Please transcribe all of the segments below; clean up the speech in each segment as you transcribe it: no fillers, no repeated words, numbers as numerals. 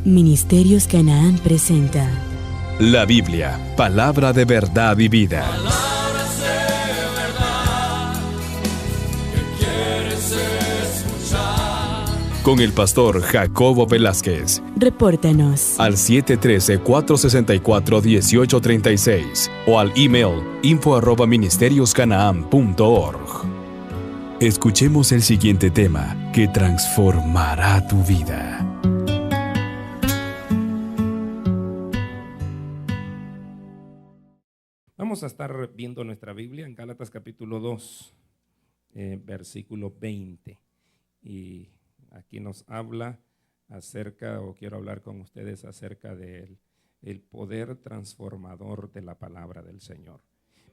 Ministerios Canaán presenta la Biblia, palabra de verdad y vida. Palabras de verdad que quieres escuchar. Con el pastor Jacobo Velázquez. Repórtanos Al 713-464-1836 o al email info@ministerioscanaan.org. Escuchemos el siguiente tema que transformará tu vida. Vamos a estar viendo nuestra Biblia en Gálatas capítulo 2, versículo 20. Y aquí nos habla acerca, o quiero hablar con ustedes acerca del poder transformador de la palabra del Señor.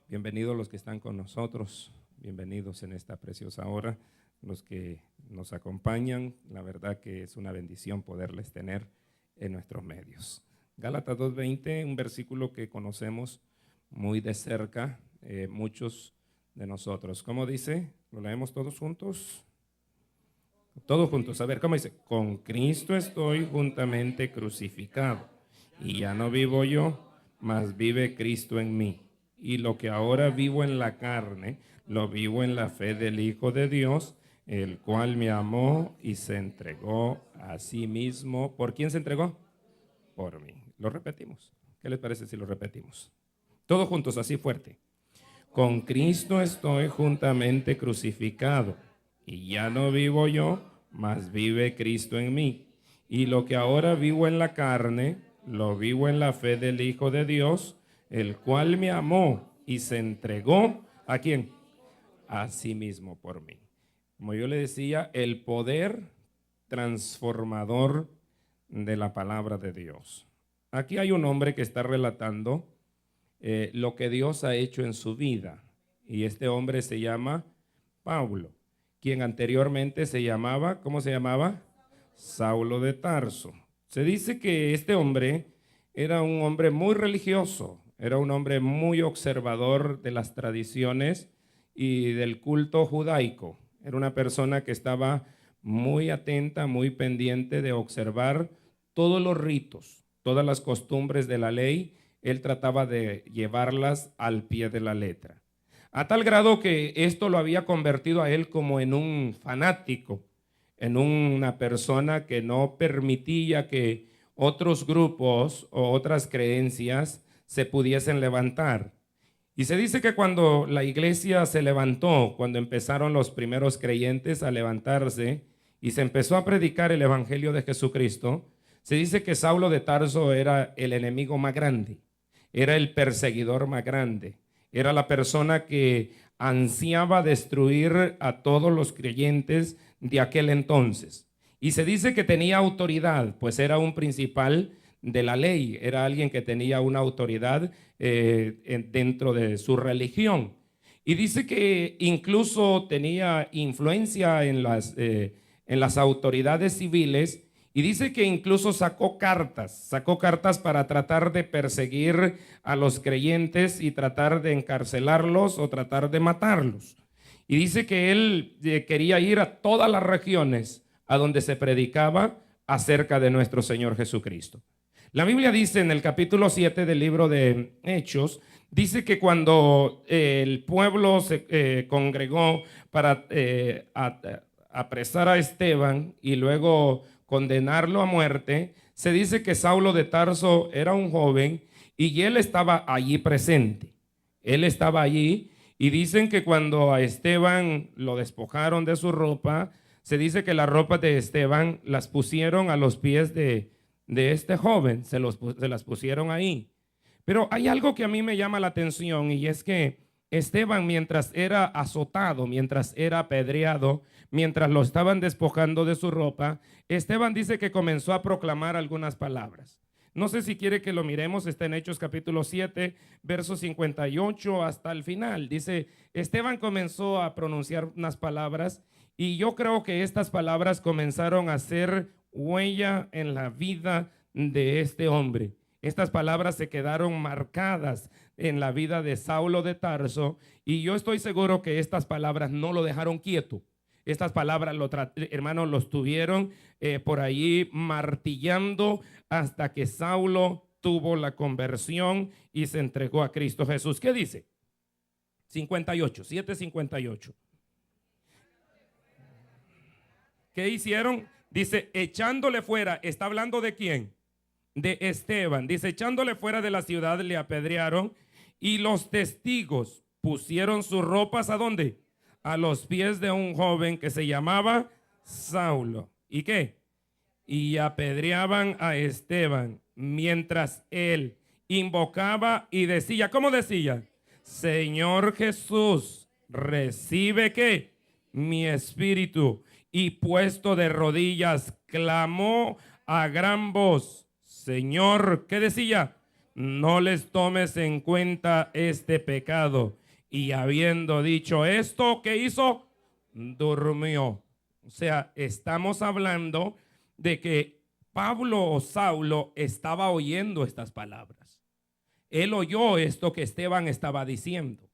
Bienvenidos los que están con nosotros, bienvenidos en esta preciosa hora, los que nos acompañan. La verdad que es una bendición poderles tener en nuestros medios. Gálatas 2:20, un versículo que conocemos muy de cerca, muchos de nosotros. ¿Cómo dice? ¿Lo leemos todos juntos? Todos juntos. A ver, ¿cómo dice? Con Cristo estoy juntamente crucificado, y ya no vivo yo, mas vive Cristo en mí. Y lo que ahora vivo en la carne, lo vivo en la fe del Hijo de Dios, el cual me amó y se entregó a sí mismo. ¿Por quién se entregó? Por mí. Lo repetimos. ¿Qué les parece si lo repetimos? Todos juntos, así fuerte. Con Cristo estoy juntamente crucificado, y ya no vivo yo, mas vive Cristo en mí. Y lo que ahora vivo en la carne, lo vivo en la fe del Hijo de Dios, el cual me amó y se entregó, ¿a quién? A sí mismo por mí. Como yo le decía, el poder transformador de la palabra de Dios. Aquí hay un hombre que está relatando lo que Dios ha hecho en su vida. Y este hombre se llama Pablo, quien anteriormente se llamaba, ¿cómo se llamaba? Saulo de Tarso. Se dice que este hombre era un hombre muy religioso, era un hombre muy observador de las tradiciones y del culto judaico. Era una persona que estaba muy atenta, muy pendiente de observar todos los ritos, todas las costumbres de la ley. Él trataba de llevarlas al pie de la letra. A tal grado que esto lo había convertido a él como en un fanático, en una persona que no permitía que otros grupos o otras creencias se pudiesen levantar. Y se dice que cuando la iglesia se levantó, cuando empezaron los primeros creyentes a levantarse y se empezó a predicar el evangelio de Jesucristo, se dice que Saulo de Tarso era el enemigo más grande. Era el perseguidor más grande, era la persona que ansiaba destruir a todos los creyentes de aquel entonces. Y se dice que tenía autoridad, pues era un principal de la ley, era alguien que tenía una autoridad dentro de su religión. Y dice que incluso tenía influencia en las autoridades civiles. Y dice que incluso sacó cartas para tratar de perseguir a los creyentes y tratar de encarcelarlos o tratar de matarlos. Y dice que él quería ir a todas las regiones a donde se predicaba acerca de nuestro Señor Jesucristo. La Biblia dice en el capítulo 7 del libro de Hechos, dice que cuando el pueblo se congregó para apresar a Esteban y luego condenarlo a muerte, se dice que Saulo de Tarso era un joven y él estaba allí presente. Él estaba allí y dicen que cuando a Esteban lo despojaron de su ropa, se dice que las ropas de Esteban las pusieron a los pies de este joven, se las pusieron ahí. Pero hay algo que a mí me llama la atención, y es que Esteban, mientras era azotado, mientras era apedreado, mientras lo estaban despojando de su ropa, Esteban dice que comenzó a proclamar algunas palabras. No sé si quiere que lo miremos, está en Hechos capítulo 7, verso 58 hasta el final. Dice, Esteban comenzó a pronunciar unas palabras y yo creo que estas palabras comenzaron a hacer huella en la vida de este hombre. Estas palabras se quedaron marcadas en la vida de Saulo de Tarso y yo estoy seguro que estas palabras no lo dejaron quieto. Estas palabras, hermanos, los tuvieron por allí martillando hasta que Saulo tuvo la conversión y se entregó a Cristo Jesús. ¿Qué dice? 58, 7:58. ¿Qué hicieron? Dice, echándole fuera. ¿Está hablando de quién? De Esteban. Dice, echándole fuera de la ciudad le apedrearon y los testigos pusieron sus ropas ¿a dónde? A los pies de un joven que se llamaba Saulo. ¿Y qué? Y apedreaban a Esteban mientras él invocaba y decía, ¿cómo decía? Señor Jesús, recibe ¿qué? Mi espíritu. Y puesto de rodillas, clamó a gran voz, Señor, ¿qué decía? No les tomes en cuenta este pecado. Y habiendo dicho esto, ¿qué hizo? Durmió. O sea, estamos hablando de que Pablo o Saulo estaba oyendo estas palabras. Él oyó esto que Esteban estaba diciendo.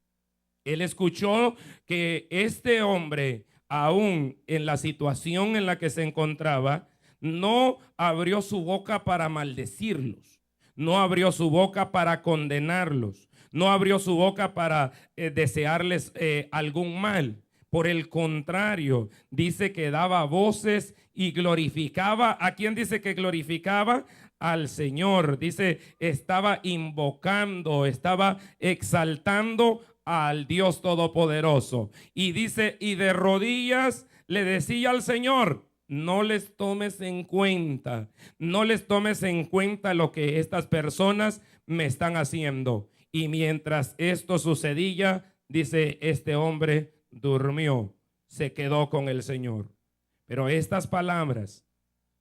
Él escuchó que este hombre, aún en la situación en la que se encontraba, no abrió su boca para maldecirlos, no abrió su boca para condenarlos, no abrió su boca para desearles algún mal. Por el contrario, dice que daba voces y glorificaba. ¿A quién dice que glorificaba? Al Señor. Dice, estaba invocando, estaba exaltando al Dios Todopoderoso. Y dice, y de rodillas le decía al Señor, no les tomes en cuenta, no les tomes en cuenta lo que estas personas me están haciendo. Y mientras esto sucedía, dice, este hombre durmió, se quedó con el Señor. Pero estas palabras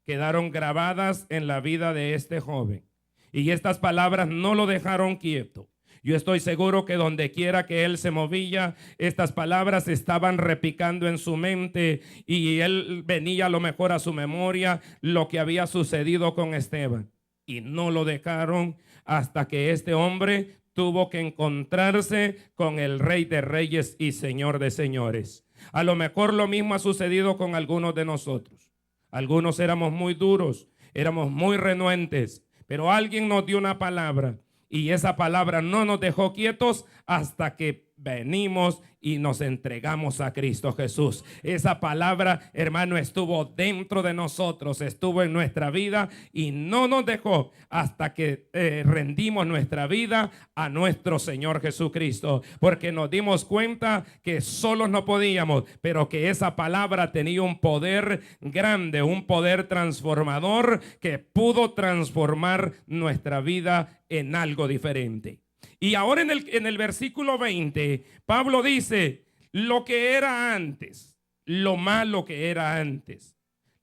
quedaron grabadas en la vida de este joven. Y estas palabras no lo dejaron quieto. Yo estoy seguro que donde quiera que él se movía, estas palabras estaban repicando en su mente y él venía a lo mejor a su memoria lo que había sucedido con Esteban. Y no lo dejaron hasta que este hombre tuvo que encontrarse con el Rey de Reyes y Señor de Señores. A lo mejor lo mismo ha sucedido con algunos de nosotros. Algunos éramos muy duros, éramos muy renuentes, pero alguien nos dio una palabra. Y esa palabra no nos dejó quietos hasta que venimos y nos entregamos a Cristo Jesús. Esa palabra, hermano, estuvo dentro de nosotros, estuvo en nuestra vida y no nos dejó hasta que rendimos nuestra vida a nuestro Señor Jesucristo, porque nos dimos cuenta que solos no podíamos, pero que esa palabra tenía un poder grande, un poder transformador que pudo transformar nuestra vida en algo diferente. Y ahora en el versículo 20, Pablo dice, lo que era antes, lo malo que era antes,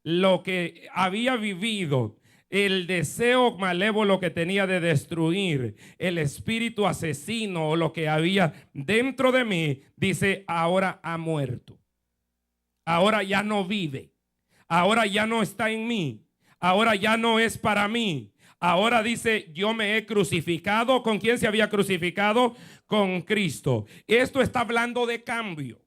lo que había vivido, el deseo malévolo que tenía de destruir, el espíritu asesino o lo que había dentro de mí, dice, ahora ha muerto. Ahora ya no vive. Ahora ya no está en mí. Ahora ya no es para mí. Ahora dice, yo me he crucificado. ¿Con quién se había crucificado? Con Cristo. Esto está hablando de cambio.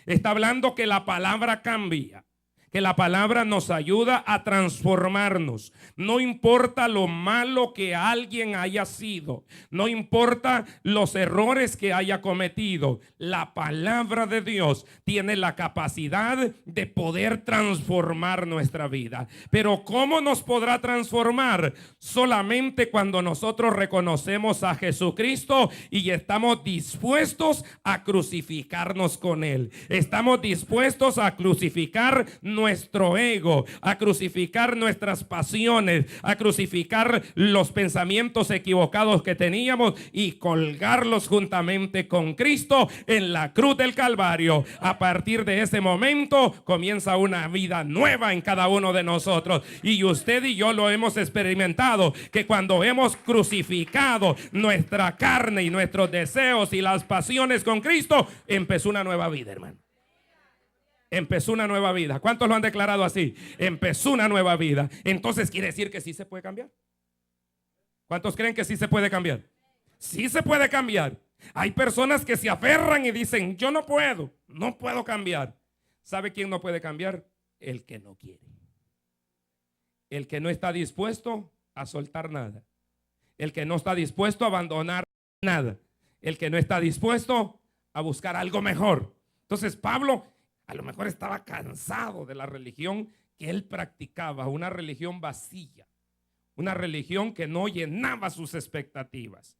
Está hablando que la palabra cambia. Que la palabra nos ayuda a transformarnos. No importa lo malo que alguien haya sido. No importa los errores que haya cometido. La palabra de Dios tiene la capacidad de poder transformar nuestra vida. Pero ¿cómo nos podrá transformar? Solamente cuando nosotros reconocemos a Jesucristo y estamos dispuestos a crucificarnos con Él. Estamos dispuestos a crucificar nuestro ego, a crucificar nuestras pasiones, a crucificar los pensamientos equivocados que teníamos y colgarlos juntamente con Cristo en la cruz del Calvario. A partir de ese momento comienza una vida nueva en cada uno de nosotros. Y usted y yo lo hemos experimentado, que cuando hemos crucificado nuestra carne y nuestros deseos y las pasiones con Cristo, empezó una nueva vida, hermano. Empezó una nueva vida. ¿Cuántos lo han declarado así? Empezó una nueva vida. Entonces quiere decir que sí se puede cambiar. ¿Cuántos creen que sí se puede cambiar? Sí se puede cambiar. Hay personas que se aferran y dicen, yo no puedo cambiar. ¿Sabe quién no puede cambiar? El que no quiere. El que no está dispuesto a soltar nada. El que no está dispuesto a abandonar nada. El que no está dispuesto a buscar algo mejor. Entonces Pablo a lo mejor estaba cansado de la religión que él practicaba, una religión vacía, una religión que no llenaba sus expectativas.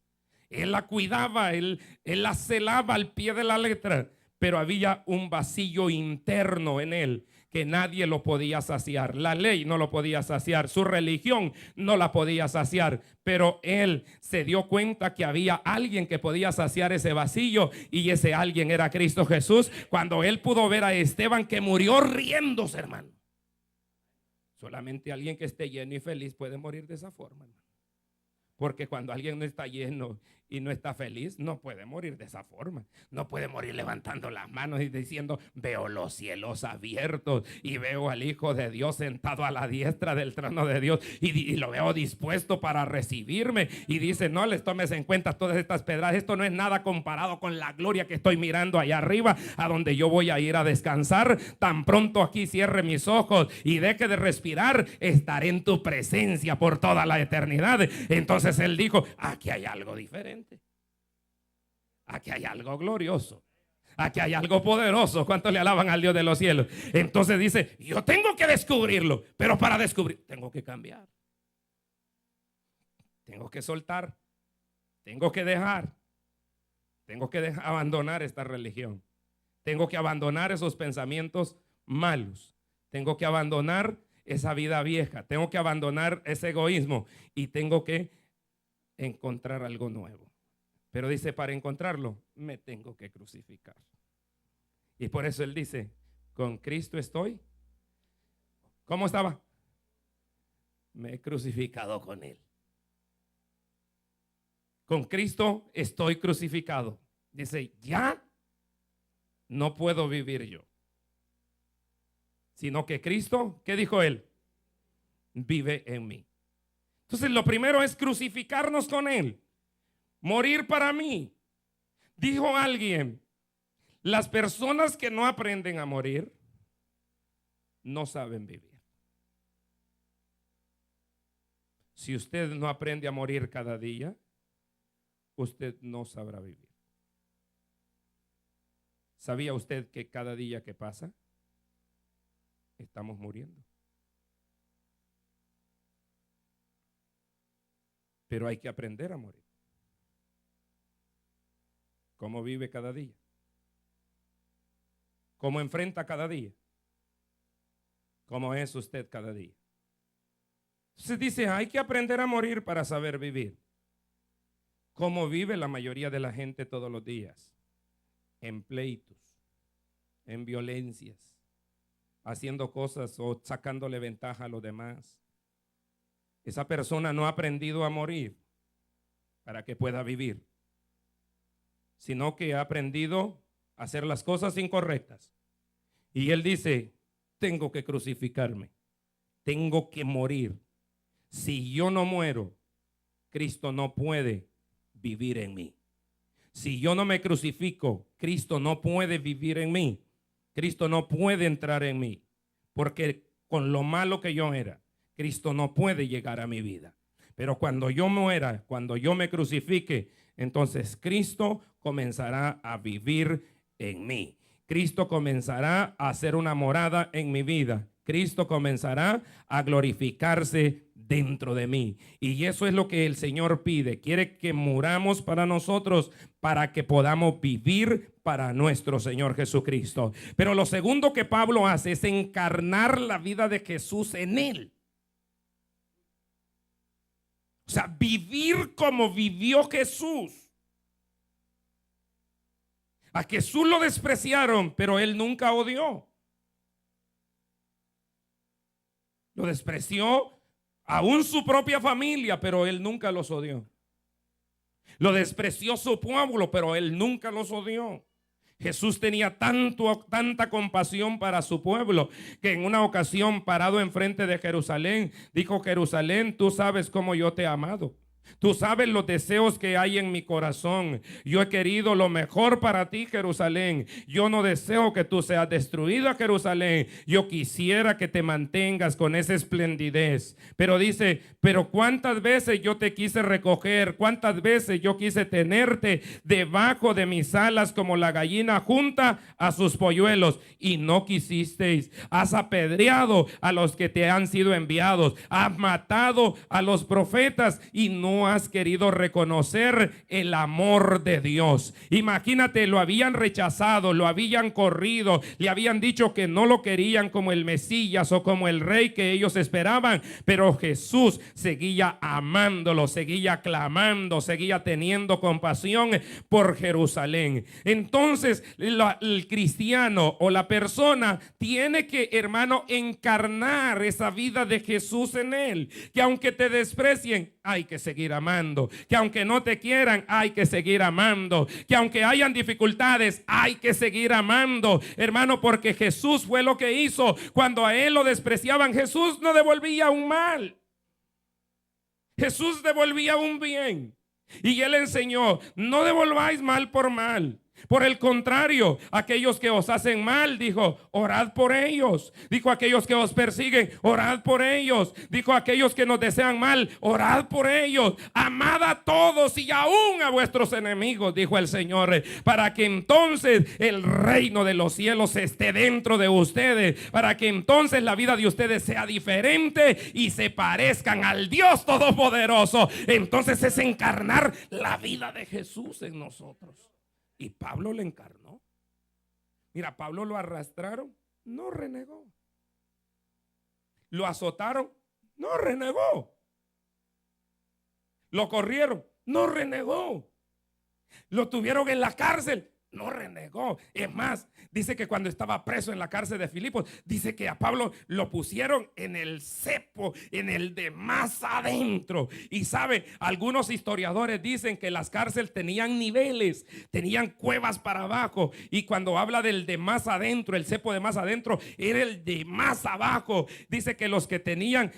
Él la cuidaba, él la celaba al pie de la letra, pero había un vacío interno en él que nadie lo podía saciar. La ley no lo podía saciar, su religión no la podía saciar, pero él se dio cuenta que había alguien que podía saciar ese vacío, y ese alguien era Cristo Jesús. Cuando él pudo ver a Esteban que murió riéndose, hermano. Solamente alguien que esté lleno y feliz puede morir de esa forma, hermano. Porque cuando alguien no está lleno y no está feliz, no puede morir de esa forma. No puede morir levantando las manos y diciendo: veo los cielos abiertos y veo al Hijo de Dios sentado a la diestra del trono de Dios y lo veo dispuesto para recibirme. Y dice: no les tomes en cuenta todas estas pedradas. Esto no es nada comparado con la gloria que estoy mirando allá arriba, a donde yo voy a ir a descansar. Tan pronto aquí cierre mis ojos y deje de respirar, estaré en tu presencia por toda la eternidad. Entonces él dijo: aquí hay algo diferente. Aquí hay algo glorioso. Aquí hay algo poderoso. ¿Cuántos le alaban al Dios de los cielos? Entonces dice: yo tengo que descubrirlo, pero para descubrir tengo que cambiar. Tengo que soltar. Tengo que dejar. Tengo que abandonar esta religión. Tengo que abandonar esos pensamientos malos. Tengo que abandonar esa vida vieja. Tengo que abandonar ese egoísmo y tengo que encontrar algo nuevo. Pero dice: para encontrarlo me tengo que crucificar. Y por eso él dice: con Cristo estoy. ¿Cómo estaba? Me he crucificado con él. Con Cristo estoy crucificado. Dice: ya no puedo vivir yo, sino que Cristo, ¿qué dijo él? Vive en mí. Entonces lo primero es crucificarnos con él. Morir para mí. Dijo alguien: las personas que no aprenden a morir no saben vivir. Si usted no aprende a morir cada día, usted no sabrá vivir. ¿Sabía usted que cada día que pasa estamos muriendo? Pero hay que aprender a morir. ¿Cómo vive cada día? ¿Cómo enfrenta cada día? ¿Cómo es usted cada día? Entonces dice: hay que aprender a morir para saber vivir. ¿Cómo vive la mayoría de la gente todos los días? En pleitos, en violencias, haciendo cosas o sacándole ventaja a los demás. Esa persona no ha aprendido a morir para que pueda vivir, sino que ha aprendido a hacer las cosas incorrectas. Y él dice: tengo que crucificarme, tengo que morir. Si yo no muero, Cristo no puede vivir en mí. Si yo no me crucifico, Cristo no puede vivir en mí. Cristo no puede entrar en mí, porque con lo malo que yo era, Cristo no puede llegar a mi vida. Pero cuando yo muera, cuando yo me crucifique, entonces Cristo comenzará a vivir en mí. Cristo comenzará a hacer una morada en mi vida. Cristo comenzará a glorificarse dentro de mí. Y eso es lo que el Señor pide. Quiere que muramos para nosotros, para que podamos vivir para nuestro Señor Jesucristo. Pero lo segundo que Pablo hace es encarnar la vida de Jesús en él. O sea, vivir como vivió Jesús. A Jesús lo despreciaron, pero él nunca odió. Lo despreció aún su propia familia, pero él nunca los odió. Lo despreció su pueblo, pero él nunca los odió. Jesús tenía tanta compasión para su pueblo, que en una ocasión, parado enfrente de Jerusalén, dijo: Jerusalén, tú sabes cómo yo te he amado. Tú sabes los deseos que hay en mi corazón. Yo he querido lo mejor para ti, Jerusalén. Yo no deseo que tú seas destruida, Jerusalén. Yo quisiera que te mantengas con esa esplendidez. Pero dice, pero cuántas veces yo te quise recoger, cuántas veces yo quise tenerte debajo de mis alas como la gallina junta a sus polluelos, y no quisisteis. Has apedreado a los que te han sido enviados. Has matado a los profetas y no has querido reconocer el amor de Dios. Imagínate, lo habían rechazado, lo habían corrido, le habían dicho que no lo querían como el Mesías o como el rey que ellos esperaban, pero Jesús seguía amándolo, seguía clamando, seguía teniendo compasión por Jerusalén. Entonces el cristiano o la persona tiene que, hermano, encarnar esa vida de Jesús en él, que aunque te desprecien, hay que seguir amando, que aunque no te quieran, hay que seguir amando, que aunque hayan dificultades, hay que seguir amando, hermano, porque Jesús fue lo que hizo. Cuando a él lo despreciaban, Jesús no devolvía un mal, Jesús devolvía un bien. Y él enseñó, no devolváis mal por mal. Por el contrario, aquellos que os hacen mal, dijo, orad por ellos. Dijo, aquellos que os persiguen, orad por ellos. Dijo, aquellos que nos desean mal, orad por ellos. Amad a todos y aún a vuestros enemigos, dijo el Señor, para que entonces el reino de los cielos esté dentro de ustedes, para que entonces la vida de ustedes sea diferente y se parezcan al Dios Todopoderoso. Entonces es encarnar la vida de Jesús en nosotros. Y Pablo le encarnó. Mira, Pablo lo arrastraron, no renegó. Lo azotaron, no renegó. Lo corrieron, no renegó. Lo tuvieron en la cárcel, no renegó. Es más, dice que cuando estaba preso en la cárcel de Filipos, dice que a Pablo lo pusieron en el cepo, en el de más adentro. Y sabe, algunos historiadores dicen que las cárceles tenían niveles, tenían cuevas para abajo. Y cuando habla del de más adentro, el cepo de más adentro, era el de más abajo. Dice que los que tenían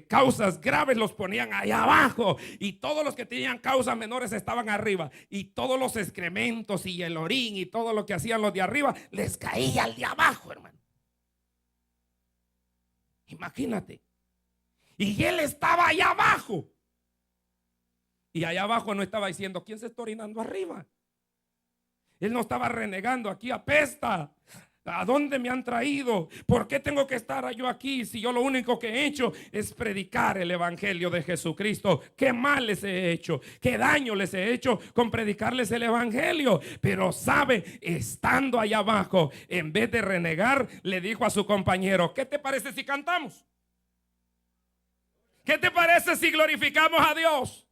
causas graves los ponían allá abajo, y todos los que tenían causas menores estaban arriba. Y todos los excrementos y el orín y todo lo que hacían los de arriba les caía al de abajo, hermano. Imagínate. Y él estaba allá abajo. Y allá abajo no estaba diciendo, ¿quién se está orinando arriba? Él no estaba renegando, aquí apesta. ¿A dónde me han traído? ¿Por qué tengo que estar yo aquí si yo lo único que he hecho es predicar el evangelio de Jesucristo? ¿Qué mal les he hecho? ¿Qué daño les he hecho con predicarles el evangelio? Pero sabe, estando allá abajo, en vez de renegar, le dijo a su compañero, ¿qué te parece si cantamos? ¿Qué te parece si glorificamos a Dios?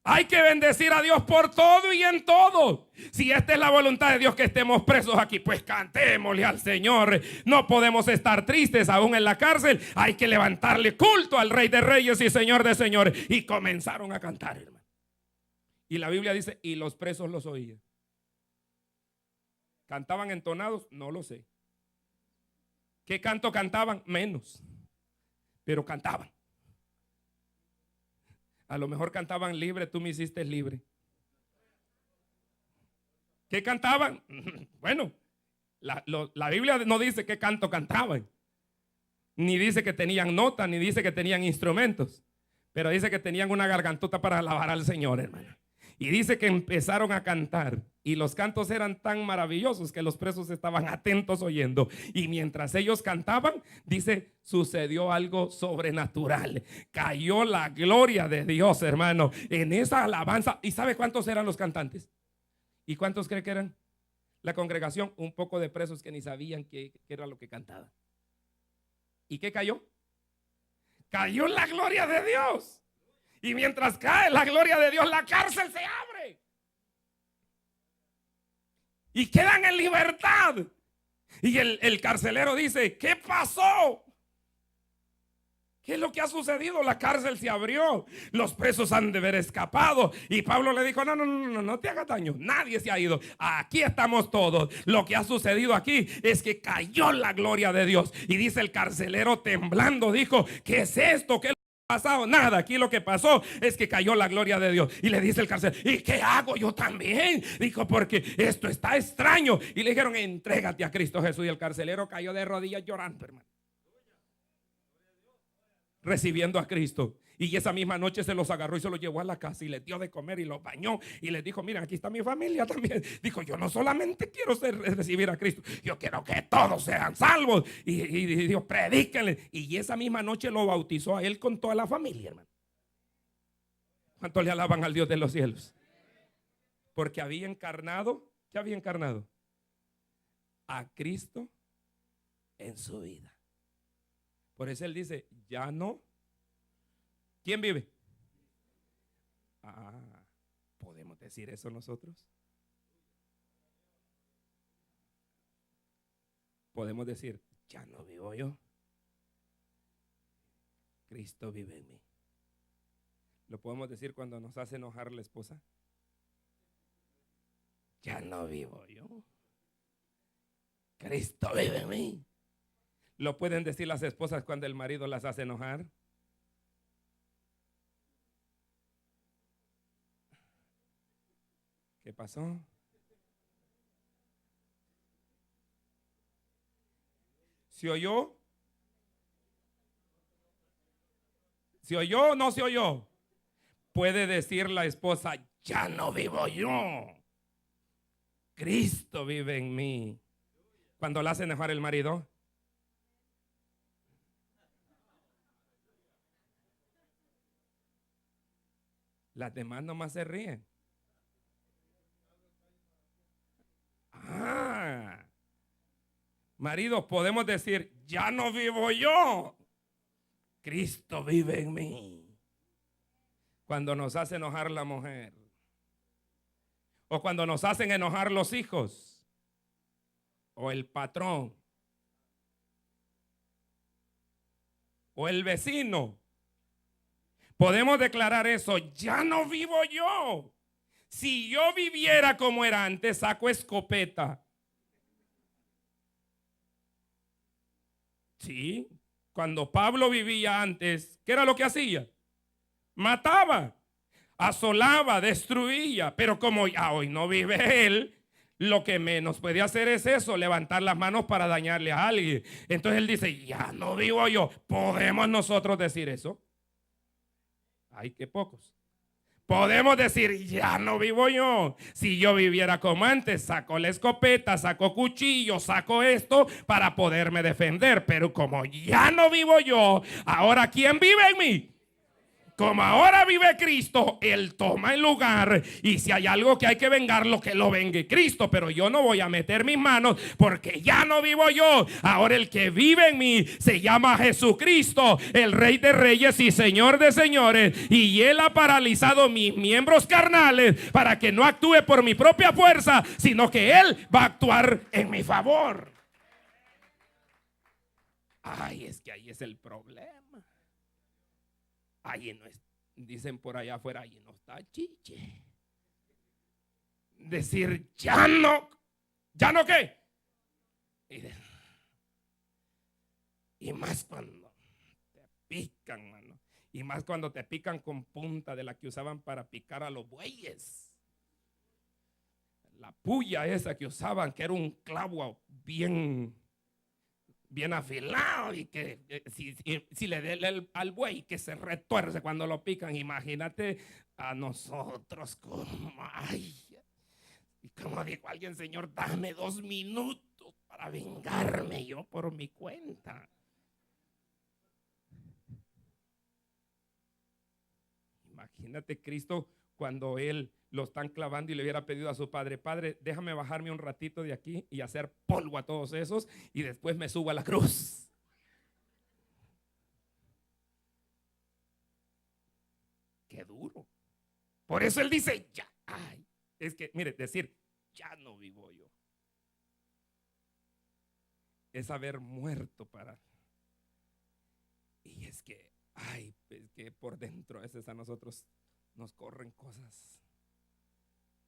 Hay que bendecir a Dios por todo y en todo. Si esta es la voluntad de Dios que estemos presos aquí, pues cantémosle al Señor. No podemos estar tristes aún en la cárcel. Hay que levantarle culto al Rey de Reyes y Señor de Señores. Y comenzaron a cantar, hermano. Y la Biblia dice, y los presos los oían. ¿Cantaban entonados? No lo sé. ¿Qué canto cantaban? Menos. Pero cantaban. A lo mejor cantaban libre, tú me hiciste libre. ¿Qué cantaban? Bueno, la Biblia no dice qué canto cantaban. Ni dice que tenían notas, ni dice que tenían instrumentos. Pero dice que tenían una gargantota para alabar al Señor, hermano. Y dice que empezaron a cantar. Y los cantos eran tan maravillosos que los presos estaban atentos oyendo. Y mientras ellos cantaban, dice, sucedió algo sobrenatural. Cayó la gloria de Dios, hermano, en esa alabanza. ¿Y sabe cuántos eran los cantantes? ¿Y cuántos cree que eran? La congregación, un poco de presos que ni sabían qué era lo que cantaban. ¿Y qué cayó? Cayó la gloria de Dios. Y mientras cae la gloria de Dios, la cárcel se abre. Y quedan en libertad. Y el carcelero dice, ¿qué pasó? ¿Qué es lo que ha sucedido? La cárcel se abrió. Los presos han de haber escapado. Y Pablo le dijo, no te hagas daño. Nadie se ha ido. Aquí estamos todos. Lo que ha sucedido aquí es que cayó la gloria de Dios. Y dice el carcelero temblando, dijo, ¿qué es esto? ¿Qué pasado nada. Aquí lo que pasó es que cayó la gloria de Dios. Y le dice el carcelero, ¿y qué hago yo también? Dijo, porque esto está extraño. Y le dijeron, entrégate a Cristo Jesús. Y el carcelero cayó de rodillas llorando, hermano, recibiendo a Cristo. Y esa misma noche se los agarró y se los llevó a la casa y les dio de comer y los bañó y les dijo, miren, aquí está mi familia también. Dijo, yo no solamente quiero recibir a Cristo, yo quiero que todos sean salvos. Y Dios, predíquenle. Y esa misma noche lo bautizó a él con toda la familia, hermano. ¿Cuánto le alaban al Dios de los cielos? Porque había encarnado, ¿qué había encarnado? A Cristo en su vida. Por eso él dice, ya no. ¿Quién vive? ¿Podemos decir eso nosotros? Podemos decir, ya no vivo yo. Cristo vive en mí. ¿Lo podemos decir cuando nos hace enojar la esposa? Ya no vivo yo. Cristo vive en mí. ¿Lo pueden decir las esposas cuando el marido las hace enojar? ¿Qué pasó? ¿Se oyó? ¿Se oyó o no se oyó? Puede decir la esposa, ya no vivo yo. Cristo vive en mí. Cuando la hace enojar el marido. Las demás nomás se ríen. Maridos, podemos decir, ya no vivo yo. Cristo vive en mí. Cuando nos hace enojar la mujer. O cuando nos hacen enojar los hijos. O el patrón. O el vecino. Podemos declarar eso, ya no vivo yo. Si yo viviera como era antes, saco escopeta. Sí, cuando Pablo vivía antes, ¿qué era lo que hacía? Mataba, asolaba, destruía. Pero como ya hoy no vive él, lo que menos puede hacer es eso, levantar las manos para dañarle a alguien. Entonces él dice, ya no vivo yo. ¿Podemos nosotros decir eso? Ay, qué pocos. Podemos decir, ya no vivo yo. Si yo viviera como antes, saco la escopeta, saco cuchillo, saco esto para poderme defender. Pero como ya no vivo yo, ahora ¿quién vive en mí? Como ahora vive Cristo, Él toma el lugar. Y si hay algo que hay que vengarlo, que lo vengue Cristo. Pero yo no voy a meter mis manos porque ya no vivo yo. Ahora el que vive en mí se llama Jesucristo, el Rey de Reyes y Señor de Señores. Y Él ha paralizado mis miembros carnales para que no actúe por mi propia fuerza, sino que Él va a actuar en mi favor. Ay, es que ahí es el problema. Ahí no es, dicen por allá afuera, ahí no está chiche. Decir, ya no qué. Y más cuando te pican, mano. Y más cuando te pican con punta de la que usaban para picar a los bueyes. La puya esa que usaban, que era un clavo bien afilado y que si le dé al buey que se retuerce cuando lo pican. Imagínate a nosotros como, ay, y como dijo alguien, Señor, dame 2 minutos para vengarme yo por mi cuenta. Imagínate Cristo cuando Él lo están clavando y le hubiera pedido a su padre, Padre, déjame bajarme un ratito de aquí y hacer polvo a todos esos y después me subo a la cruz. Qué duro. Por eso Él dice, ya, ay, es que, mire, decir, ya no vivo yo. Es haber muerto para. Y es que, ay, es que por dentro a veces a nosotros nos corren cosas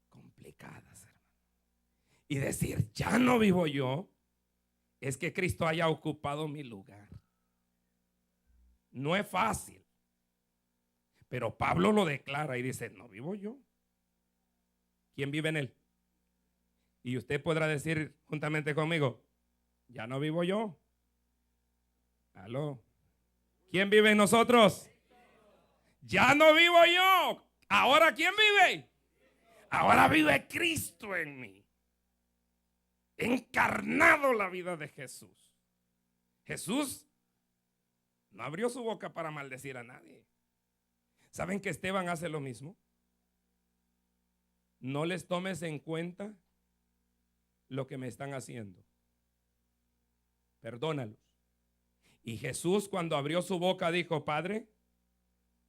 complicadas, hermano. Y decir, ya no vivo yo, es que Cristo haya ocupado mi lugar. No es fácil, Pero Pablo lo declara y dice, no vivo yo. ¿Quién vive en él? Y usted podrá decir juntamente conmigo, ya no vivo yo. Aló. ¿Quién vive en nosotros? Ya no vivo yo. ¿Ahora quién vive? Ahora vive Cristo en mí. Encarnado la vida de Jesús. Jesús no abrió su boca para maldecir a nadie. ¿Saben que Esteban hace lo mismo? No les tomes en cuenta lo que me están haciendo. Perdónalos. Y Jesús, cuando abrió su boca, dijo, Padre,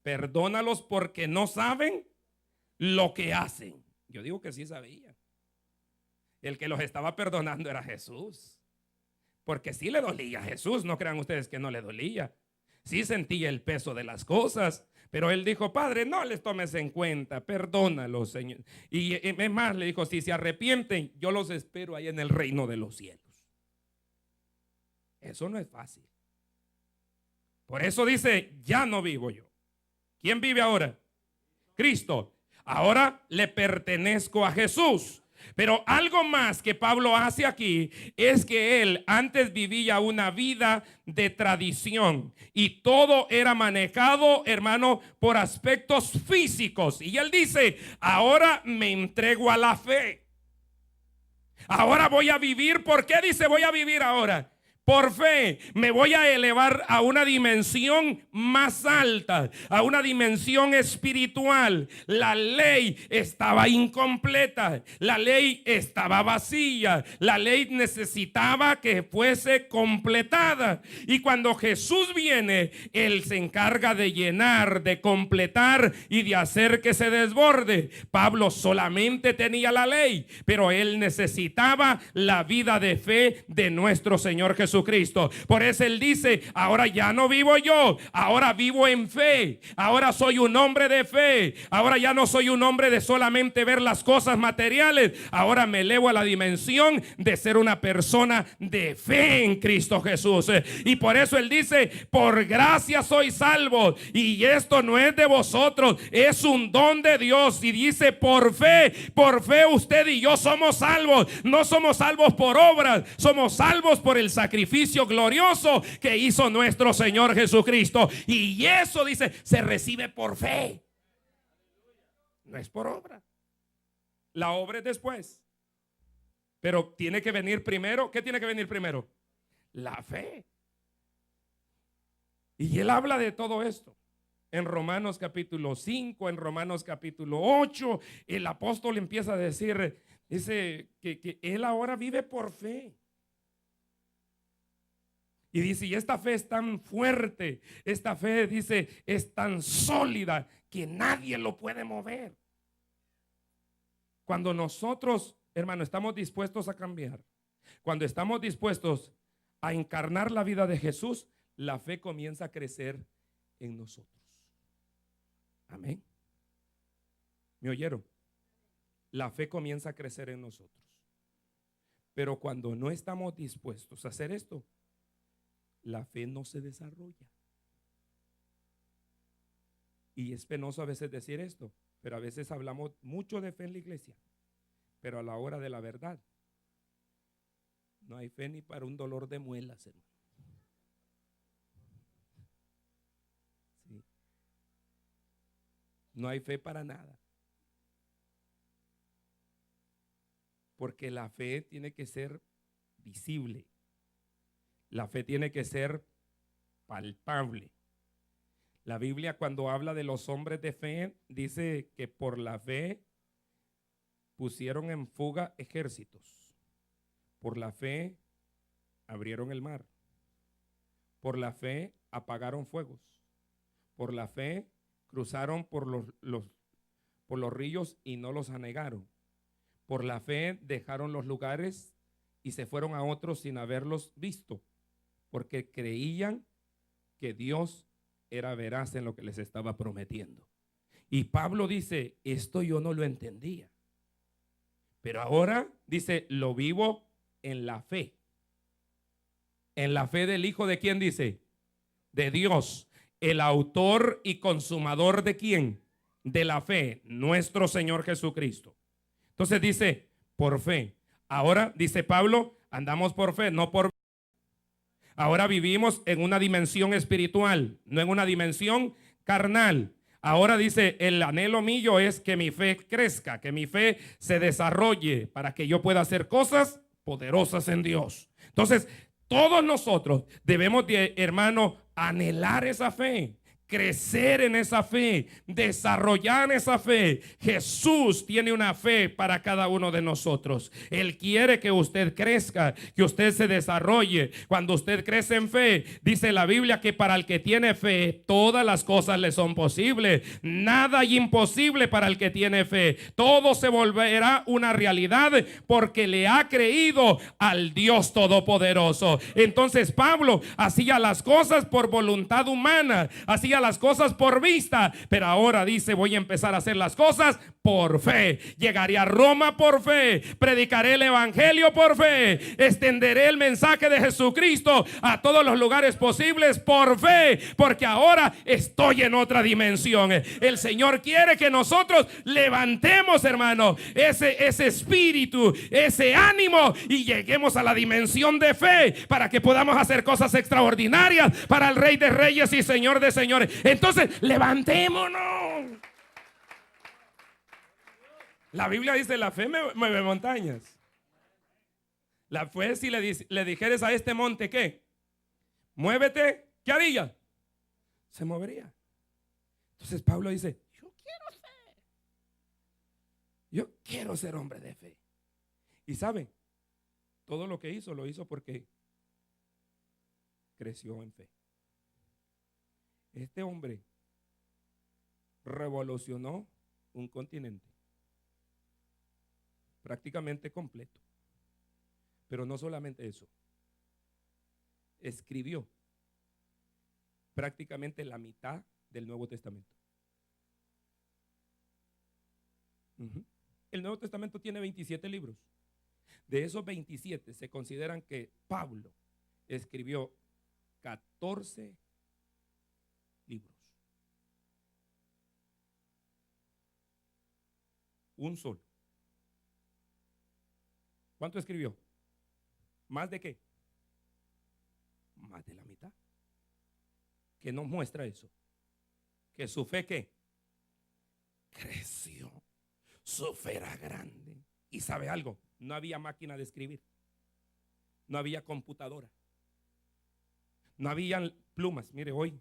perdónalos porque no saben lo que hacen. Yo digo que sí sabían. El que los estaba perdonando era Jesús. Porque sí le dolía a Jesús, no crean ustedes que no le dolía. Sí sentía el peso de las cosas. Pero él dijo, Padre, no les tomes en cuenta, perdónalos, Señor. Y es más, le dijo, si se arrepienten, yo los espero ahí en el reino de los cielos. Eso no es fácil. Por eso dice, ya no vivo yo. ¿Quién vive ahora? Cristo. Ahora le pertenezco a Jesús. Pero algo más que Pablo hace aquí es que él antes vivía una vida de tradición y todo era manejado, hermano, por aspectos físicos. Y él dice, ahora me entrego a la fe. Ahora voy a vivir. ¿Por qué dice voy a vivir ahora? Por fe me voy a elevar a una dimensión más alta, a una dimensión espiritual. La ley estaba incompleta, la ley estaba vacía, la ley necesitaba que fuese completada. Y cuando Jesús viene, Él se encarga de llenar, de completar y de hacer que se desborde. Pablo solamente tenía la ley, pero él necesitaba la vida de fe de nuestro Señor Jesucristo. Por eso él dice, ahora ya no vivo yo, ahora vivo en fe. Ahora soy un hombre de fe. Ahora ya no soy un hombre de solamente ver las cosas materiales. Ahora me elevo a la dimensión de ser una persona de fe en Cristo Jesús. Y por eso él dice, por gracia soy salvo. Y esto no es de vosotros, es un don de Dios. Y dice, por fe usted y yo somos salvos. No somos salvos por obras, somos salvos por el sacrificio glorioso que hizo nuestro Señor Jesucristo. Y eso, dice, se recibe por fe. No es por obra. La obra es después. Pero tiene que venir primero. ¿Qué tiene que venir primero? La fe. Y él habla de todo esto en Romanos capítulo 5, en Romanos capítulo 8. El apóstol empieza a decir, dice que él ahora vive por fe. Y dice, y esta fe es tan fuerte, esta fe, dice, es tan sólida que nadie lo puede mover. Cuando nosotros, hermano, estamos dispuestos a cambiar, cuando estamos dispuestos a encarnar la vida de Jesús, la fe comienza a crecer en nosotros. Amén. ¿Me oyeron? La fe comienza a crecer en nosotros. Pero cuando no estamos dispuestos a hacer esto, la fe no se desarrolla. Y es penoso a veces decir esto, pero a veces hablamos mucho de fe en la iglesia, pero a la hora de la verdad no hay fe ni para un dolor de muelas, hermano. Sí. No hay fe para nada. Porque la fe tiene que ser visible. La fe tiene que ser palpable. La Biblia, cuando habla de los hombres de fe, dice que por la fe pusieron en fuga ejércitos. Por la fe abrieron el mar. Por la fe apagaron fuegos. Por la fe cruzaron por los ríos y no los anegaron. Por la fe dejaron los lugares y se fueron a otros sin haberlos visto, porque creían que Dios era veraz en lo que les estaba prometiendo. Y Pablo dice, esto yo no lo entendía, pero ahora dice, lo vivo en la fe. En la fe del Hijo, ¿de quién dice? De Dios. el autor y consumador de ¿quién? De la fe, nuestro Señor Jesucristo. Entonces dice, por fe. Ahora, dice Pablo, andamos por fe, no por... Ahora vivimos en una dimensión espiritual, no en una dimensión carnal. Ahora dice, el anhelo mío es que mi fe crezca, que mi fe se desarrolle para que yo pueda hacer cosas poderosas en Dios. Entonces, todos nosotros debemos de, hermano, anhelar esa fe, crecer en esa fe, desarrollar esa fe. Jesús tiene una fe para cada uno de nosotros. Él quiere que usted crezca, que usted se desarrolle. Cuando usted crece en fe, dice la Biblia que para el que tiene fe, todas las cosas le son posibles. Nada hay imposible para el que tiene fe. Todo se volverá una realidad porque le ha creído al Dios Todopoderoso. Entonces Pablo hacía las cosas por voluntad humana, hacía las cosas por vista, pero ahora dice, voy a empezar a hacer las cosas por fe. Llegaré a Roma por fe, predicaré el evangelio por fe, extenderé el mensaje de Jesucristo a todos los lugares posibles por fe, porque ahora estoy en otra dimensión. El Señor quiere que nosotros levantemos, hermano, ese espíritu, ese ánimo, y lleguemos a la dimensión de fe para que podamos hacer cosas extraordinarias para el Rey de Reyes y Señor de Señores. Entonces, levantémonos. La Biblia dice, la fe mueve montañas. La fe, si le dijeres a este monte, ¿qué? Muévete, ¿qué haría? Se movería. Entonces Pablo dice, yo quiero fe. Yo quiero ser hombre de fe. Y saben, todo lo que hizo, lo hizo porque creció en fe. Este hombre revolucionó un continente prácticamente completo. Pero no solamente eso, escribió prácticamente la mitad del Nuevo Testamento. El Nuevo Testamento tiene 27 libros. De esos 27 se consideran que Pablo escribió 14 libros. Un solo. ¿Cuánto escribió? ¿Más de qué? Más de la mitad. ¿Qué nos muestra eso? Que su fe, ¿qué? Creció. Su fe era grande. Y ¿sabe algo? No había máquina de escribir. No había computadora. No había plumas. Mire, hoy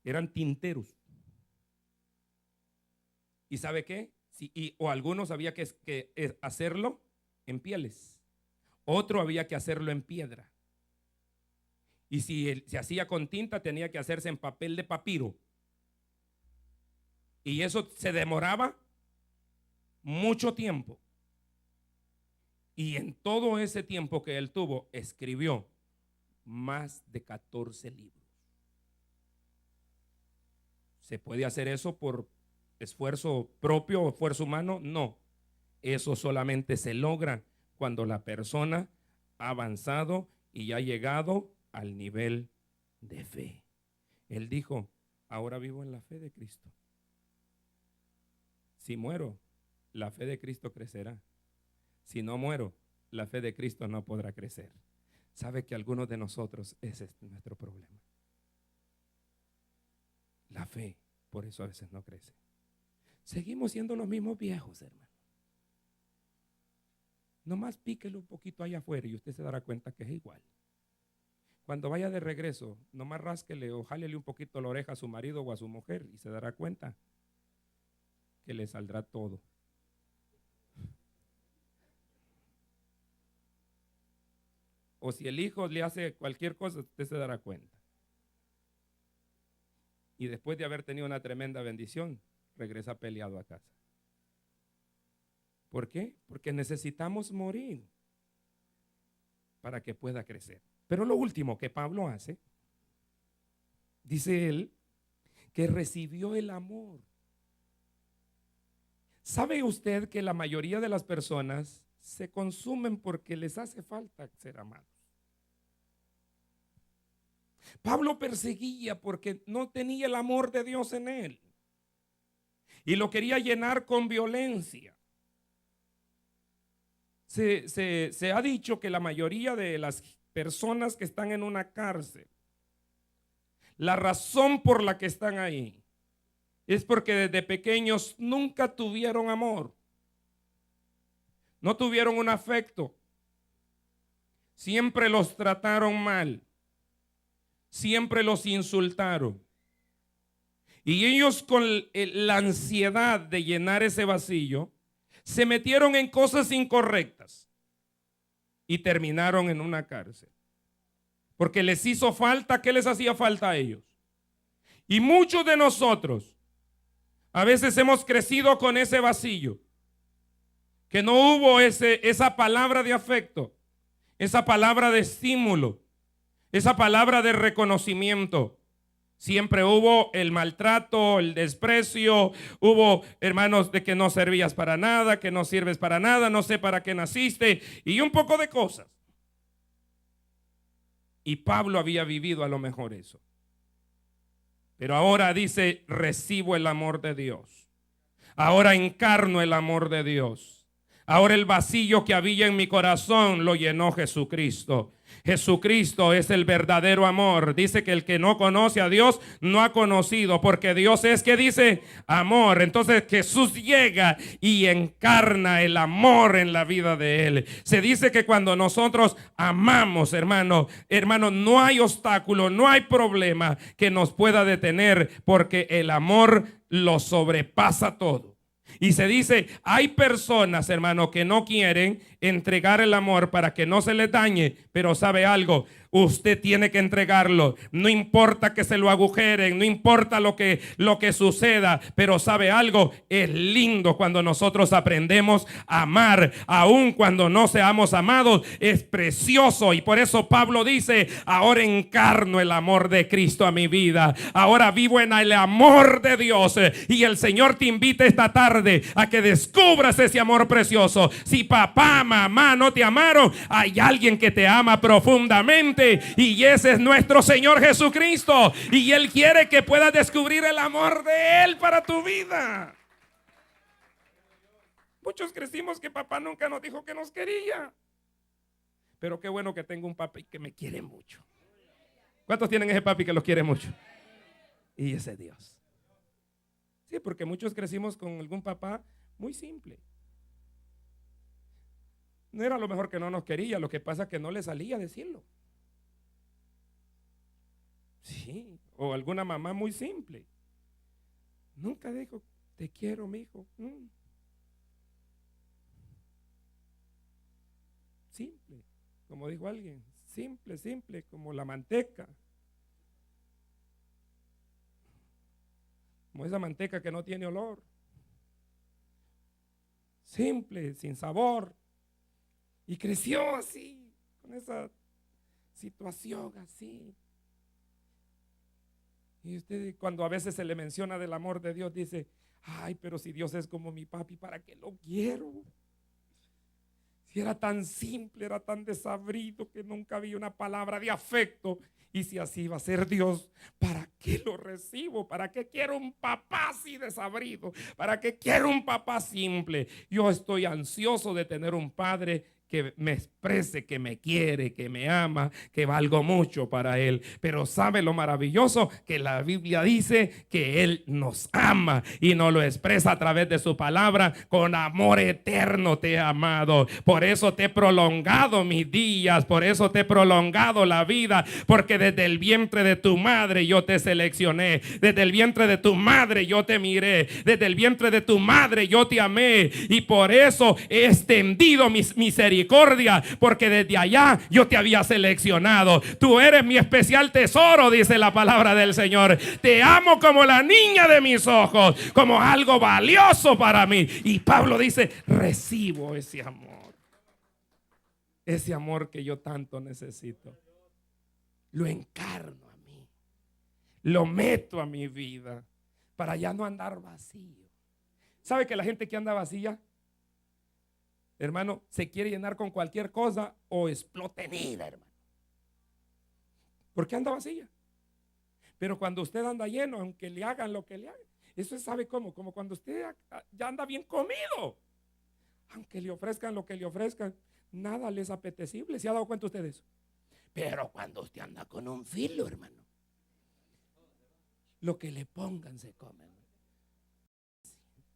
eran tinteros. ¿Y sabe qué? Sí, o algunos había que hacerlo en pieles. Otro había que hacerlo en piedra. Y si se hacía con tinta, tenía que hacerse en papel de papiro. Y eso se demoraba mucho tiempo. Y en todo ese tiempo que él tuvo, escribió más de 14 libros. ¿Se puede hacer eso por esfuerzo propio o esfuerzo humano? No. Eso solamente se logra cuando la persona ha avanzado y ha llegado al nivel de fe. Él dijo, ahora vivo en la fe de Cristo. Si muero, la fe de Cristo crecerá. Si no muero, la fe de Cristo no podrá crecer. ¿Sabe que algunos de nosotros ese es nuestro problema? La fe, por eso a veces no crece. Seguimos siendo los mismos viejos, hermano. Nomás píquelo un poquito allá afuera y usted se dará cuenta que es igual. Cuando vaya de regreso, nomás rásquele o jálele un poquito la oreja a su marido o a su mujer y se dará cuenta que le saldrá todo. O si el hijo le hace cualquier cosa, usted se dará cuenta. Y después de haber tenido una tremenda bendición, regresa peleado a casa. ¿Por qué? Porque necesitamos morir para que pueda crecer. Pero lo último que Pablo hace, dice él, que recibió el amor. ¿Sabe usted que la mayoría de las personas se consumen porque les hace falta ser amados? Pablo perseguía porque no tenía el amor de Dios en él y lo quería llenar con violencia. Se ha dicho que la mayoría de las personas que están en una cárcel, la razón por la que están ahí es porque desde pequeños nunca tuvieron amor, no tuvieron un afecto, siempre los trataron mal, siempre los insultaron. Y ellos con la ansiedad de llenar ese vacío, se metieron en cosas incorrectas y terminaron en una cárcel. Porque les hizo falta, ¿qué les hacía falta a ellos? Y muchos de nosotros a veces hemos crecido con ese vacío, que no hubo esa palabra de afecto, esa palabra de estímulo, esa palabra de reconocimiento. Siempre hubo el maltrato, el desprecio, hubo, hermanos, de que no servías para nada, que no sirves para nada, no sé para qué naciste, y un poco de cosas. Y Pablo había vivido a lo mejor eso. Pero ahora dice, recibo el amor de Dios. Ahora encarno el amor de Dios. Ahora el vacío que había en mi corazón lo llenó Jesucristo. Jesucristo es el verdadero amor. Dice que el que no conoce a Dios no ha conocido, porque Dios es, que dice, amor. Entonces Jesús llega y encarna el amor en la vida de él. Se dice que cuando nosotros amamos, hermano, no hay obstáculo, no hay problema que nos pueda detener, porque el amor lo sobrepasa todo. Y se dice, hay personas, hermano, que no quieren entregar el amor para que no se les dañe, pero ¿sabe algo? Usted tiene que entregarlo. No importa que se lo agujeren, no importa lo que suceda, pero ¿sabe algo? Es lindo cuando nosotros aprendemos a amar, aun cuando no seamos amados. Es precioso, y por eso Pablo dice, ahora encarno el amor de Cristo a mi vida. Ahora vivo en el amor de Dios, y el Señor te invita esta tarde a que descubras ese amor precioso. Si papá, mamá no te amaron, hay alguien que te ama profundamente, y ese es nuestro Señor Jesucristo, y Él quiere que puedas descubrir el amor de Él para tu vida. Muchos crecimos que papá nunca nos dijo que nos quería, pero qué bueno que tengo un papi que me quiere mucho. ¿Cuántos tienen ese papi que los quiere mucho? Y ese Dios. Sí, porque muchos crecimos con algún papá muy simple. No era lo mejor que no nos quería, lo que pasa es que no le salía decirlo. Sí, o alguna mamá muy simple. Nunca dijo, te quiero, mi hijo. Simple, como dijo alguien, simple, como la manteca. Como esa manteca que no tiene olor. Simple, sin sabor. Y creció así, con esa situación así. Y usted, cuando a veces se le menciona del amor de Dios, dice, ay, pero si Dios es como mi papi, ¿para qué lo quiero? Si era tan simple, era tan desabrido, que nunca había una palabra de afecto. Y si así va a ser Dios, ¿para qué lo recibo? ¿Para qué quiero un papá así desabrido? ¿Para qué quiero un papá simple? Yo estoy ansioso de tener un padre que me exprese, que me quiere, que me ama, que valgo mucho para Él. Pero ¿sabe lo maravilloso? Que la Biblia dice que Él nos ama y nos lo expresa a través de su palabra. Con amor eterno te he amado. Por eso te he prolongado mis días, por eso te he prolongado la vida, porque desde el vientre de tu madre yo te seleccioné, desde el vientre de tu madre yo te miré, desde el vientre de tu madre yo te amé, y por eso he extendido mis misericordia, porque desde allá yo te había seleccionado. Tú eres mi especial tesoro, dice la palabra del Señor. Te amo como la niña de mis ojos, como algo valioso para mí. Y Pablo dice, recibo ese amor que yo tanto necesito. Lo encarno a mí, lo meto a mi vida, para ya no andar vacío. ¿Sabe que la gente que anda vacía, hermano, se quiere llenar con cualquier cosa o explota en ella, hermano? ¿Por qué anda vacía? Pero cuando usted anda lleno, aunque le hagan lo que le hagan, eso sabe cómo, como cuando usted ya anda bien comido, aunque le ofrezcan lo que le ofrezcan, nada les apetecible. ¿Se ha dado cuenta usted de eso? Pero cuando usted anda con un filo, hermano, lo que le pongan se come.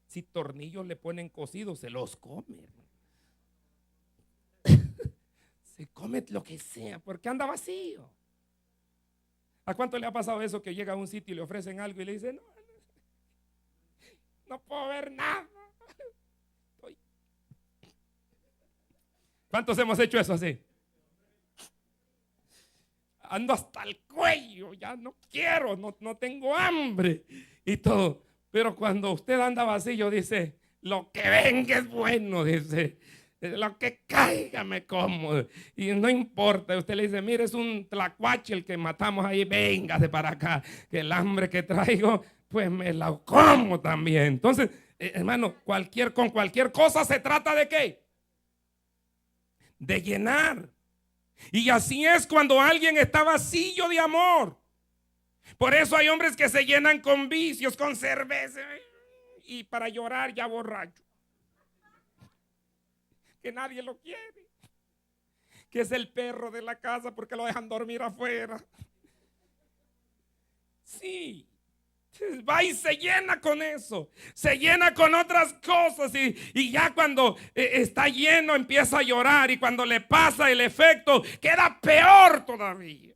Si tornillos le ponen cocidos, se los come, hermano. Se come lo que sea, porque anda vacío. ¿A cuánto le ha pasado eso que llega a un sitio y le ofrecen algo y le dice, no puedo ver nada? ¿Cuántos hemos hecho eso así? Ando hasta el cuello, ya no quiero, no tengo hambre y todo. Pero cuando usted anda vacío, dice, lo que venga es bueno, dice. Lo que caiga me como. Y no importa, usted le dice, mire, es un tlacuache el que matamos ahí, véngase para acá, que el hambre que traigo, pues me la como también. Entonces, hermano, con cualquier cosa se trata de ¿qué? De llenar. Y así es cuando alguien está vacío de amor. Por eso hay hombres que se llenan con vicios, con cerveza, y para llorar ya borracho, que nadie lo quiere, que es el perro de la casa porque lo dejan dormir afuera. Sí, va y se llena con eso, se llena con otras cosas y ya cuando está lleno empieza a llorar, y cuando le pasa el efecto queda peor todavía,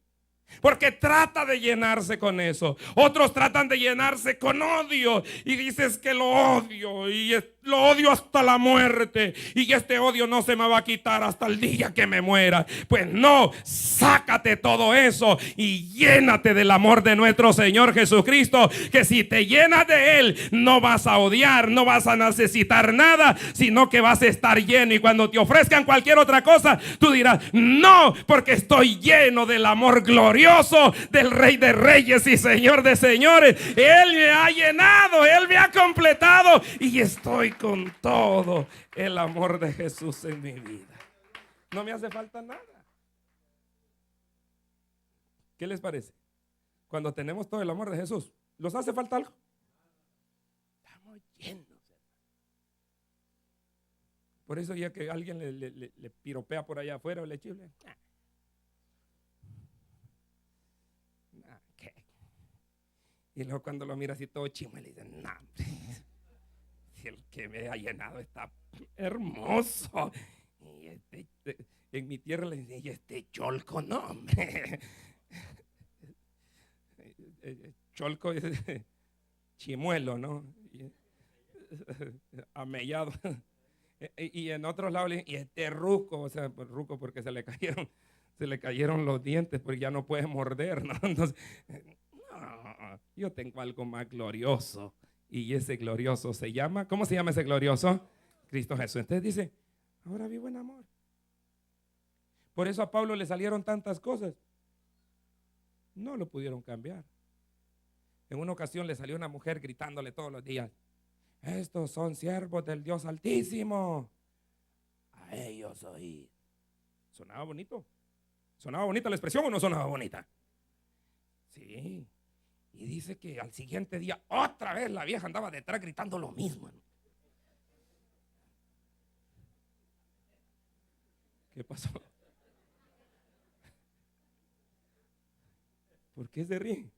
porque trata de llenarse con eso. Otros tratan de llenarse con odio y dices que lo odio y lo odio hasta la muerte, y este odio no se me va a quitar hasta el día que me muera. Pues no, sácate todo eso y llénate del amor de nuestro Señor Jesucristo, que si te llenas de Él no vas a odiar, no vas a necesitar nada, sino que vas a estar lleno, y cuando te ofrezcan cualquier otra cosa tú dirás, no, porque estoy lleno del amor glorioso del Rey de Reyes y Señor de Señores. Él me ha llenado, Él me ha completado, y estoy con todo el amor de Jesús en mi vida. No me hace falta nada. ¿Qué les parece? Cuando tenemos todo el amor de Jesús, ¿nos hace falta algo? Estamos llenos. Por eso ya que alguien le piropea por allá afuera o le chifle, ¿qué? Y luego cuando lo mira así todo chimo, le dicen, no, el que me ha llenado está hermoso. Y en mi tierra le dicen, y este cholco, no, hombre. Cholco es chimuelo, ¿no? Amellado. Y en otros lados le dicen, y este ruco, o sea, ruco porque se le cayeron los dientes, porque ya no puede morder, ¿no? Entonces, no, yo tengo algo más glorioso. Y ese glorioso se llama, ¿cómo se llama ese glorioso? Cristo Jesús. Entonces dice, ahora vivo en amor. Por eso a Pablo le salieron tantas cosas. No lo pudieron cambiar. En una ocasión le salió una mujer gritándole todos los días, estos son siervos del Dios Altísimo, a ellos oíd. ¿Sonaba bonito? ¿Sonaba bonita la expresión o no sonaba bonita? Sí. Y dice que al siguiente día otra vez la vieja andaba detrás gritando lo mismo. ¿Qué pasó? ¿Por qué se ríe?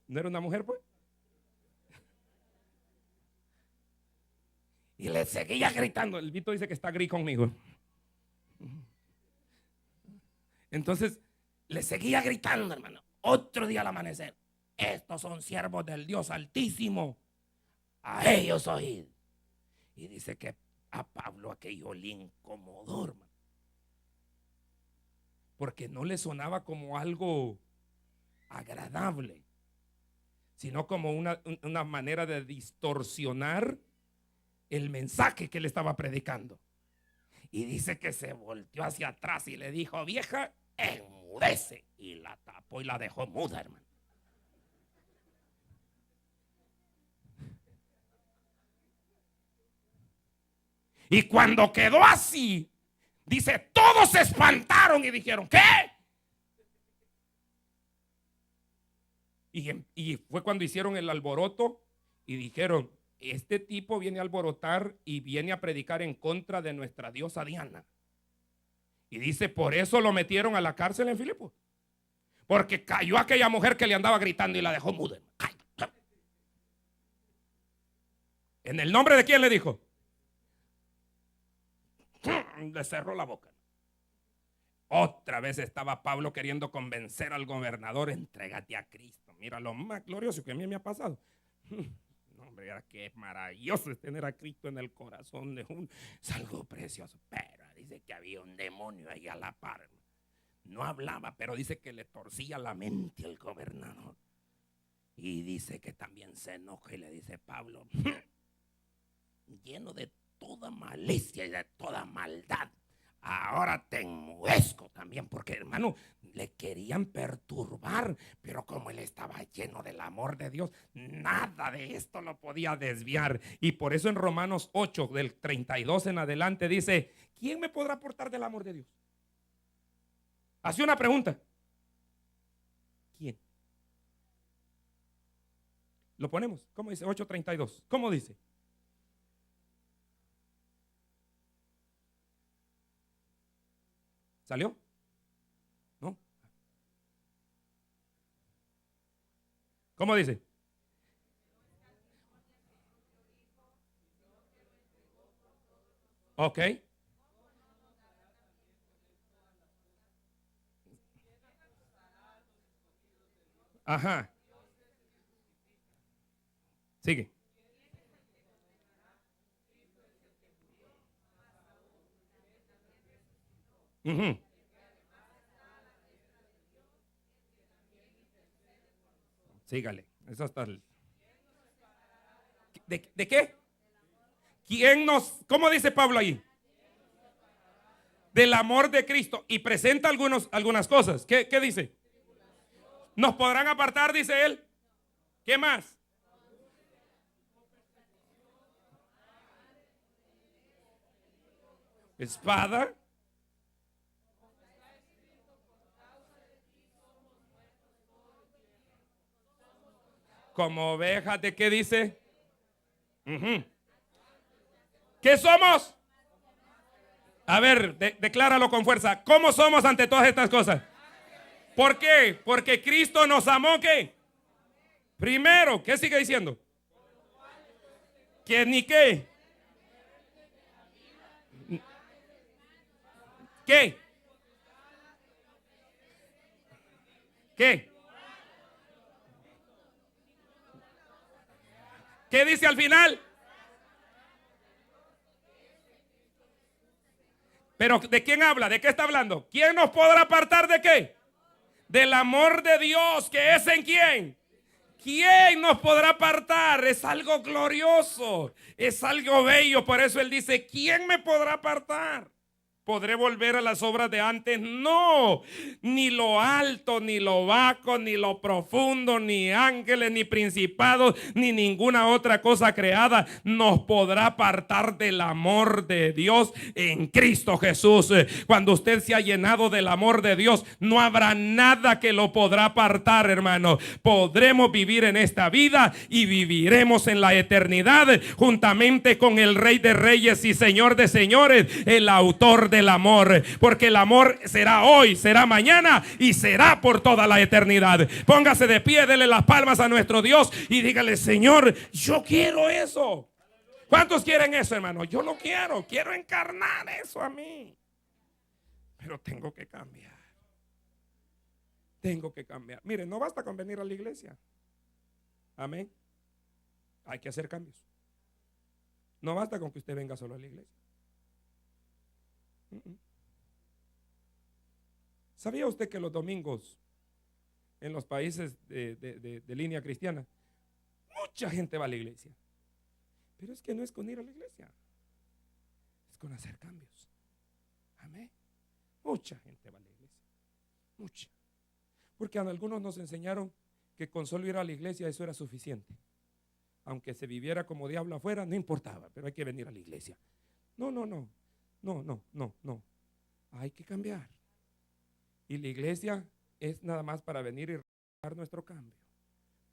¿No era una mujer, pues? Y le seguía gritando. El Vito dice que está gris conmigo. Entonces le seguía gritando, hermano. Otro día al amanecer, estos son siervos del Dios Altísimo, a ellos oíd. Y dice que a Pablo aquello le incomodó, hermano, porque no le sonaba como algo agradable, sino como una manera de distorsionar el mensaje que le estaba predicando. Y dice que se volteó hacia atrás y le dijo, vieja, enmudece. Y la tapó y la dejó muda, hermano. Y cuando quedó así, dice, todos se espantaron y dijeron, ¿qué? Y fue cuando hicieron el alboroto y dijeron, este tipo viene a alborotar y viene a predicar en contra de nuestra diosa Diana. Y dice, por eso lo metieron a la cárcel en Filipos. Porque cayó aquella mujer que le andaba gritando y la dejó muda. ¿En el nombre de quién le dijo? Le cerró la boca. Otra vez estaba Pablo queriendo convencer al gobernador, entrégate a Cristo. Mira lo más glorioso que a mí me ha pasado. No, hombre, qué maravilloso es tener a Cristo en el corazón de uno. Es algo precioso. Pero dice que había un demonio ahí a la par. No hablaba, pero dice que le torcía la mente al gobernador. Y dice que también se enoja y le dice, Pablo, lleno de toda malicia y de toda maldad, ahora te enmuezco también, porque hermano, le querían perturbar, pero como él estaba lleno del amor de Dios, nada de esto lo podía desviar. Y por eso en Romanos 8, del 32 en adelante, dice, ¿quién me podrá aportar del amor de Dios? Hace una pregunta. ¿Quién? Lo ponemos. ¿Cómo dice? 8:32. ¿Cómo dice? ¿Salió? ¿No? ¿Cómo dice? Ok. Ajá. Sigue. Ujú. Sígale. Eso está. ¿De qué? ¿Quién nos, cómo dice Pablo ahí? Del amor de Cristo. Y presenta algunas cosas. ¿Qué dice? Nos podrán apartar, dice él. ¿Qué más? Espada. Como ovejas, ¿de qué dice? Ujú. ¿Qué somos? A ver, decláralo con fuerza. ¿Cómo somos ante todas estas cosas? ¿Por qué? Porque Cristo nos amó, ¿qué? Primero, ¿qué sigue diciendo? ¿Que ni qué? ¿Qué? ¿Qué? ¿Qué dice al final? Pero ¿de quién habla? ¿De qué está hablando? ¿Quién nos podrá apartar de qué? Del amor de Dios, que es en quién. ¿Quién nos podrá apartar? Es algo glorioso, es algo bello. Por eso él dice, ¿quién me podrá apartar? ¿Podré volver a las obras de antes? No, ni lo alto, ni lo bajo, ni lo profundo, ni ángeles, ni principados, ni ninguna otra cosa creada nos podrá apartar del amor de Dios en Cristo Jesús. Cuando usted se ha llenado del amor de Dios, no habrá nada que lo podrá apartar, hermano. Podremos vivir en esta vida y viviremos en la eternidad juntamente con el Rey de Reyes y Señor de Señores, el autor del amor, porque el amor será hoy, será mañana y será por toda la eternidad. Póngase de pie, dele las palmas a nuestro Dios y dígale, Señor, yo quiero eso. ¿Cuántos quieren eso, hermano? Yo lo quiero encarnar eso a mí, pero tengo que cambiar. Tengo que cambiar. Mire, no basta con venir a la iglesia. Amén. Hay que hacer cambios. No basta con que usted venga solo a la iglesia. ¿Sabía usted que los domingos en los países de línea cristiana mucha gente va a la iglesia? Pero es que no es con ir a la iglesia, es con hacer cambios. Amén. Mucha gente va a la iglesia, mucha. Porque a algunos nos enseñaron que con solo ir a la iglesia eso era suficiente. Aunque se viviera como diablo afuera, no importaba, pero hay que venir a la iglesia. No. No. Hay que cambiar. Y la iglesia es nada más para venir y realizar nuestro cambio.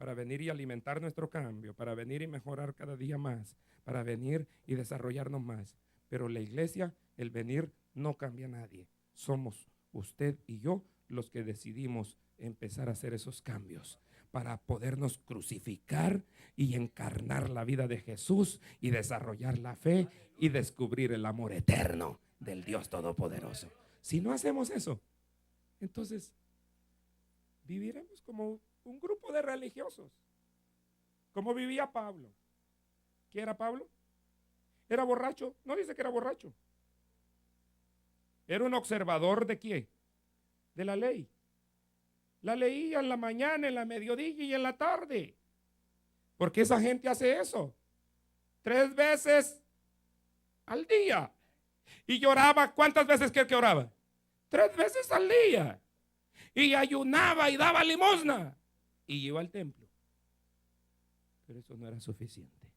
para venir y alimentar nuestro cambio, para venir y mejorar cada día más, para venir y desarrollarnos más. Pero la iglesia, el venir, no cambia a nadie. Somos usted y yo los que decidimos empezar a hacer esos cambios para podernos crucificar y encarnar la vida de Jesús y desarrollar la fe y descubrir el amor eterno del Dios Todopoderoso. Si no hacemos eso, entonces viviremos como un grupo de religiosos, como vivía Pablo. ¿Qué era Pablo? ¿Era borracho? No dice que era borracho. Era un observador ¿de qué? De la ley. La leía en la mañana, en la mediodía y en la tarde. Porque esa gente hace eso 3 veces al día. Y lloraba, ¿cuántas veces que oraba? 3 veces al día. Y ayunaba y daba limosna. Y iba al templo. Pero eso no era suficiente.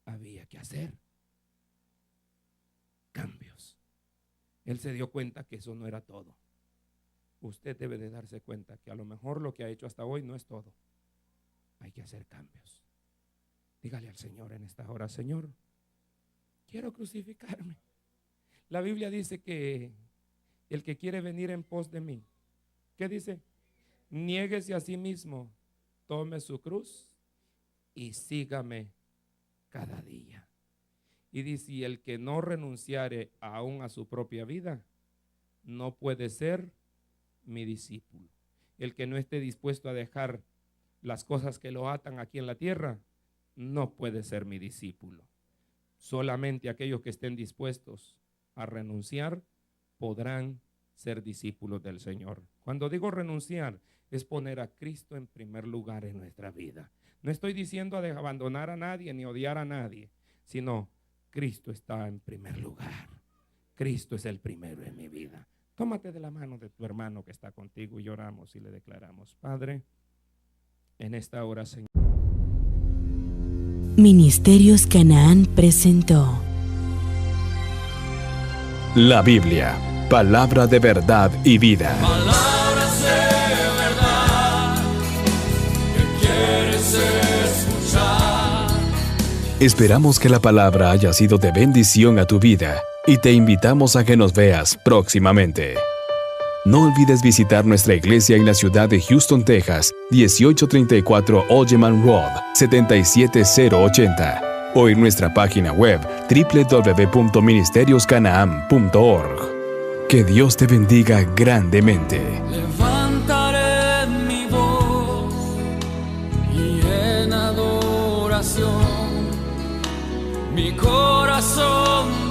Había que hacer cambios. Él se dio cuenta que eso no era todo. Usted debe de darse cuenta que a lo mejor lo que ha hecho hasta hoy no es todo. Hay que hacer cambios. Dígale al Señor en esta hora: Señor, quiero crucificarme. La Biblia dice que el que quiere venir en pos de mí, ¿qué dice? Niéguese a sí mismo, tome su cruz y sígame cada día. Y dice: y el que no renunciare aún a su propia vida, no puede ser mi discípulo. El que no esté dispuesto a dejar las cosas que lo atan aquí en la tierra, no puede ser mi discípulo. Solamente aquellos que estén dispuestos a renunciar podrán ser discípulos del Señor. Cuando digo renunciar, es poner a Cristo en primer lugar en nuestra vida. No estoy diciendo de abandonar a nadie ni odiar a nadie, sino Cristo está en primer lugar. Cristo es el primero en mi vida. Tómate de la mano de tu hermano que está contigo y oramos y le declaramos: Padre, en esta hora, Señor. Ministerios Canaán presentó La Biblia, palabra de verdad y vida. Palabras de verdad que quieres escuchar. Esperamos que la palabra haya sido de bendición a tu vida y te invitamos a que nos veas próximamente. No olvides visitar nuestra iglesia en la ciudad de Houston, Texas, 1834 Oldman Road, 77080, o en nuestra página web www.ministerioscanaan.org. Que Dios te bendiga grandemente. Levantaré mi voz y en adoración mi corazón